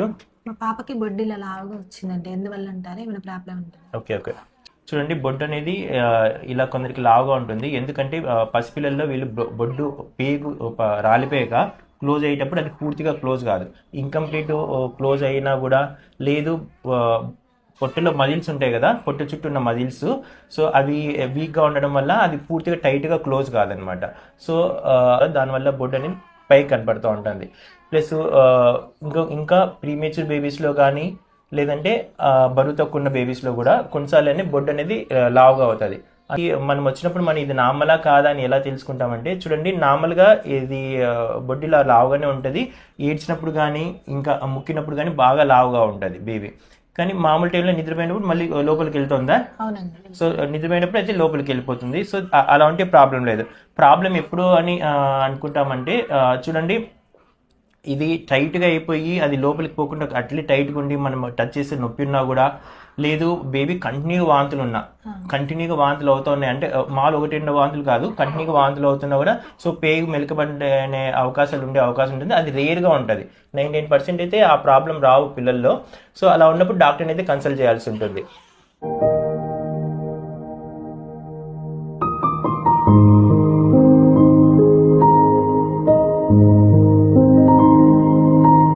మా పాపకి బొడ్డు ఇలా లావుగా వచ్చిందంటే ఎందువల్ల అంటారా? ఏమైనా ప్రాబ్లం ఉంటుంది? ఓకే ఓకే చూడండి, బొడ్డు అనేది ఇలా కొందరికి లావుగా ఉంటుంది. ఎందుకంటే పసిపిల్లల్లో వీళ్ళు బొడ్డు పేగు రాలిపోయాక క్లోజ్ అయ్యేటప్పుడు అది పూర్తిగా క్లోజ్ కాదు, ఇంకంప్లీట్ క్లోజ్ అయినా కూడా లేదు. ఆ, పొట్టలో మజిల్స్ ఉంటాయి కదా, పొట్ట చుట్టూ ఉన్న మజిల్స్, సో అవి వీక్గా ఉండడం వల్ల అది పూర్తిగా టైట్గా క్లోజ్ కాదనమాట. సో దానివల్ల బొడ్డు అనేది పైకి కనపడుతూ ఉంటుంది. ప్లస్ ఇంకా ప్రీమేచ్యూర్ బేబీస్లో కానీ లేదంటే బరువు తక్కువ ఉన్న బేబీస్లో కూడా కొన్నిసార్లు అనేది బొడ్డు అనేది లావుగా అవుతుంది. అది మనం వచ్చినప్పుడు మనం ఇది నార్మలా కాదా అని ఎలా తెలుసుకుంటామంటే, చూడండి, నార్మల్గా ఇది బొడ్డు ఇలా లావుగానే ఉంటుంది. ఏడ్చినప్పుడు కానీ ఇంకా ముక్కినప్పుడు కానీ బాగా లావుగా ఉంటుంది బేబీ. కానీ మామూలు టైంలో నిద్రపోయినప్పుడు మళ్ళీ లోపలికి వెళ్తుందా? అవునండి. సో నిద్రపోయినప్పుడు అయితే లోపలికి వెళ్ళిపోతుంది. సో అలా ఉంటే ప్రాబ్లం లేదు. ప్రాబ్లం ఎప్పుడు అని అనుకుంటామంటే, చూడండి, ఇది టైట్గా అయిపోయి అది లోపలికి పోకుండా అట్లే టైట్గా ఉండి మనం టచ్ చేస్తే నొప్పి ఉన్నా కూడా, లేదు బేబీ కంటిన్యూగా వాంతులు అవుతూ ఉన్నాయి అంటే మాలు ఒకటి రెండు వాంతులు కాదు, కంటిన్యూగా వాంతులు అవుతున్నా కూడా సో పేగు మెలకబడే అవకాశాలు ఉండే అవకాశం ఉంటుంది. అది రేర్గా ఉంటుంది. 99% అయితే ఆ ప్రాబ్లం రావు పిల్లల్లో. సో అలా ఉన్నప్పుడు డాక్టర్ని అయితే కన్సల్ట్ చేయాల్సి ఉంటుంది.